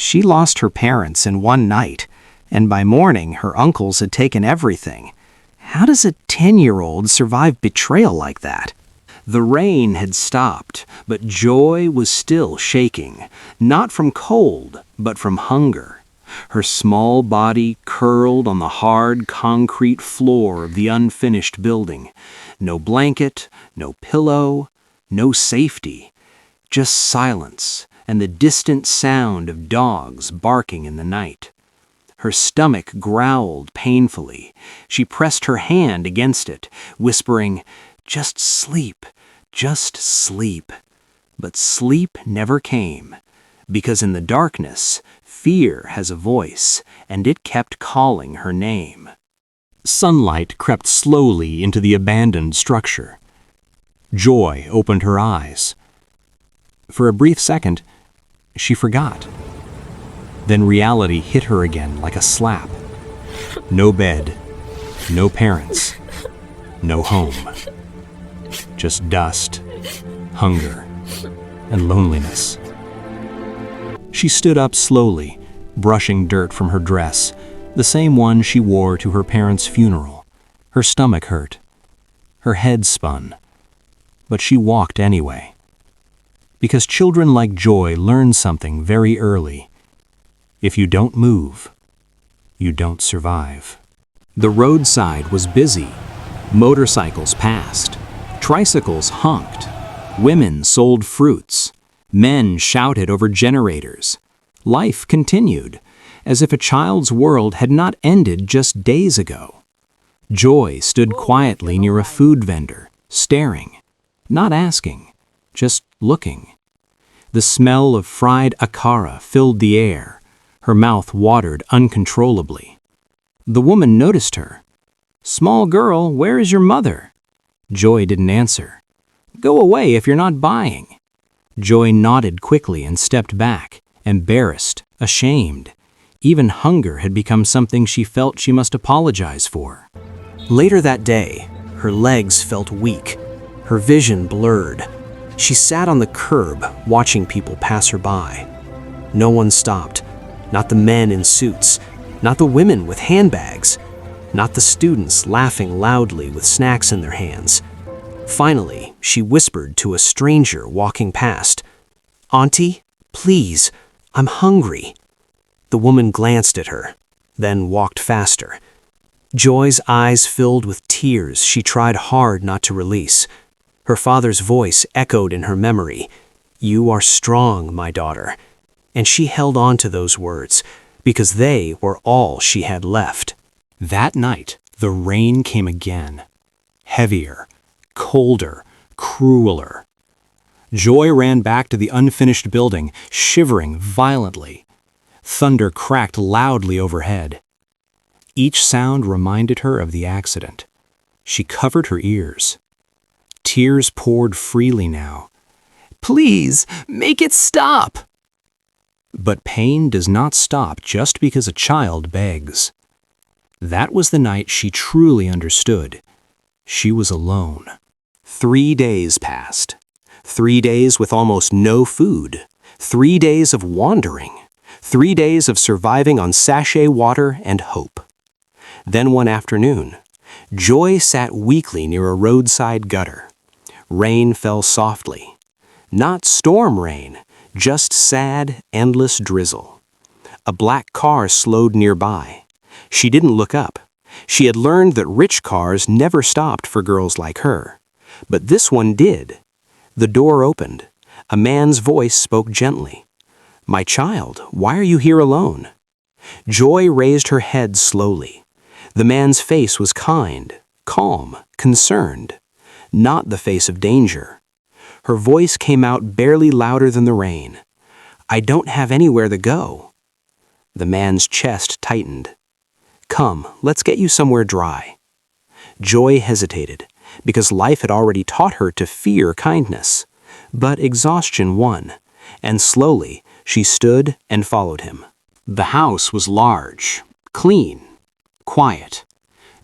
She lost her parents in one night, and by morning her uncles had taken everything. How does a 10-year-old survive betrayal like that? The rain had stopped, but Joy was still shaking, not from cold, but from hunger. Her small body curled on the hard concrete floor of the unfinished building. No blanket, no pillow, no safety. Just silence and the distant sound of dogs barking in the night. Her stomach growled painfully. She pressed her hand against it, whispering, "Just sleep, just sleep." But sleep never came, because in the darkness, fear has a voice, and it kept calling her name. Sunlight crept slowly into the abandoned structure. Joy opened her eyes. For a brief second, she forgot. Then reality hit her again like a slap. No bed, no parents, no home. Just dust, hunger, and loneliness. She stood up slowly, brushing dirt from her dress, the same one she wore to her parents' funeral. Her stomach hurt. Her head spun. But she walked anyway. Because children like Joy learn something very early. If you don't move, you don't survive. The roadside was busy. Motorcycles passed. Tricycles honked. Women sold fruits. Men shouted over generators. Life continued, as if a child's world had not ended just days ago. Joy stood quietly near a food vendor, staring, not asking, just looking. The smell of fried akara filled the air. Her mouth watered uncontrollably. The woman noticed her. "Small girl, where is your mother?" Joy didn't answer. "Go away if you're not buying." Joy nodded quickly and stepped back, embarrassed, ashamed. Even hunger had become something she felt she must apologize for. Later that day, her legs felt weak, her vision blurred. She sat on the curb, watching people pass her by. No one stopped, not the men in suits, not the women with handbags, not the students laughing loudly with snacks in their hands. Finally, she whispered to a stranger walking past, "Auntie, please, I'm hungry." The woman glanced at her, then walked faster. Joy's eyes filled with tears she tried hard not to release. Her father's voice echoed in her memory, "You are strong, my daughter." And she held on to those words, because they were all she had left. That night, the rain came again. Heavier, colder, crueler. Joy ran back to the unfinished building, shivering violently. Thunder cracked loudly overhead. Each sound reminded her of the accident. She covered her ears. Tears poured freely now. "Please, make it stop!" But pain does not stop just because a child begs. That was the night she truly understood. She was alone. 3 days passed. 3 days with almost no food. 3 days of wandering. 3 days of surviving on sachet water and hope. Then one afternoon, Joy sat weakly near a roadside gutter. Rain fell softly. Not storm rain, just sad, endless drizzle. A black car slowed nearby. She didn't look up. She had learned that rich cars never stopped for girls like her. But this one did. The door opened. A man's voice spoke gently. "My child, why are you here alone?" Joy raised her head slowly. The man's face was kind, calm, concerned. Not the face of danger. Her voice came out barely louder than the rain. "I don't have anywhere to go." The man's chest tightened. "Come, let's get you somewhere dry." Joy hesitated, because life had already taught her to fear kindness. But exhaustion won, and slowly she stood and followed him. The house was large, clean, quiet.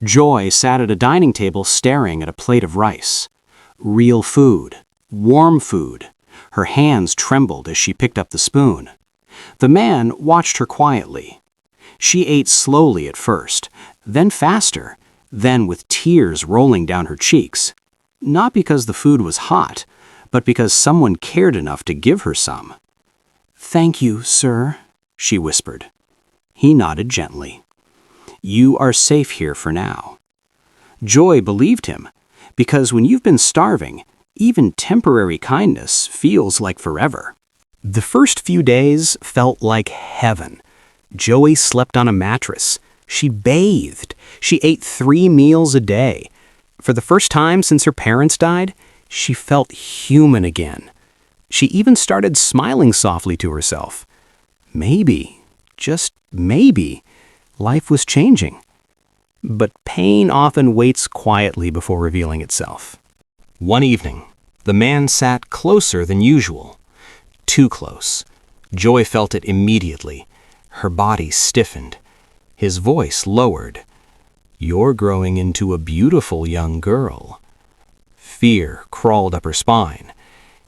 Joy sat at a dining table staring at a plate of rice. Real food, warm food. Her hands trembled as she picked up the spoon. The man watched her quietly. She ate slowly at first, then faster, then with tears rolling down her cheeks. Not because the food was hot, but because someone cared enough to give her some. "Thank you, sir," she whispered. He nodded gently. "You are safe here for now." Joy believed him, because when you've been starving, even temporary kindness feels like forever. The first few days felt like heaven. Joey slept on a mattress. She bathed. She ate 3 meals a day. For the first time since her parents died, she felt human again. She even started smiling softly to herself. Maybe, just maybe, life was changing. But pain often waits quietly before revealing itself. One evening, the man sat closer than usual. Too close. Joy felt it immediately. Her body stiffened. His voice lowered. "You're growing into a beautiful young girl." Fear crawled up her spine.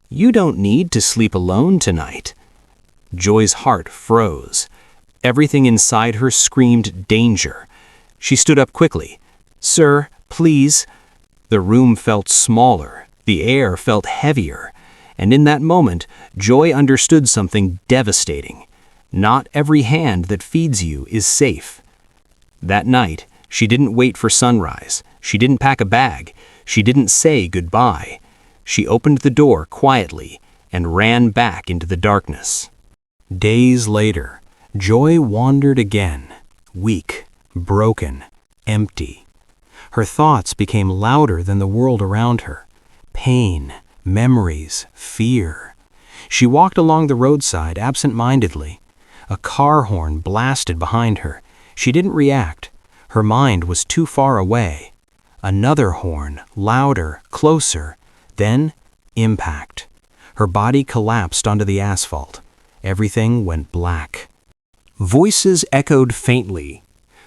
"You don't need to sleep alone tonight." Joy's heart froze. Everything inside her screamed danger. She stood up quickly. "Sir, please." The room felt smaller. The air felt heavier. And in that moment, Joy understood something devastating. Not every hand that feeds you is safe. That night, she didn't wait for sunrise. She didn't pack a bag. She didn't say goodbye. She opened the door quietly and ran back into the darkness. Days later, Joy wandered again, weak, broken, empty. Her thoughts became louder than the world around her. Pain, memories, fear. She walked along the roadside absent-mindedly. A car horn blasted behind her. She didn't react. Her mind was too far away. Another horn, louder, closer. Then, impact. Her body collapsed onto the asphalt. Everything went black. Voices echoed faintly.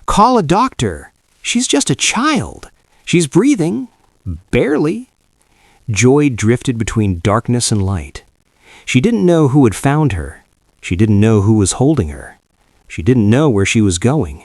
"Call a doctor. She's just a child. She's breathing. Barely." Joy drifted between darkness and light. She didn't know who had found her. She didn't know who was holding her. She didn't know where she was going.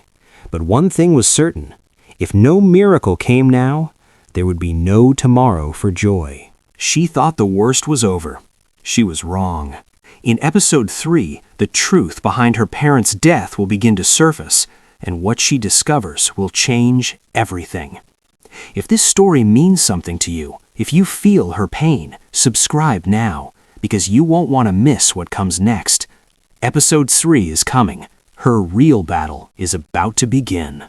But one thing was certain. If no miracle came now, there would be no tomorrow for Joy. She thought the worst was over. She was wrong. In episode 3, the truth behind her parents' death will begin to surface, and what she discovers will change everything. If this story means something to you, if you feel her pain, subscribe now, because you won't want to miss what comes next. Episode 3 is coming. Her real battle is about to begin.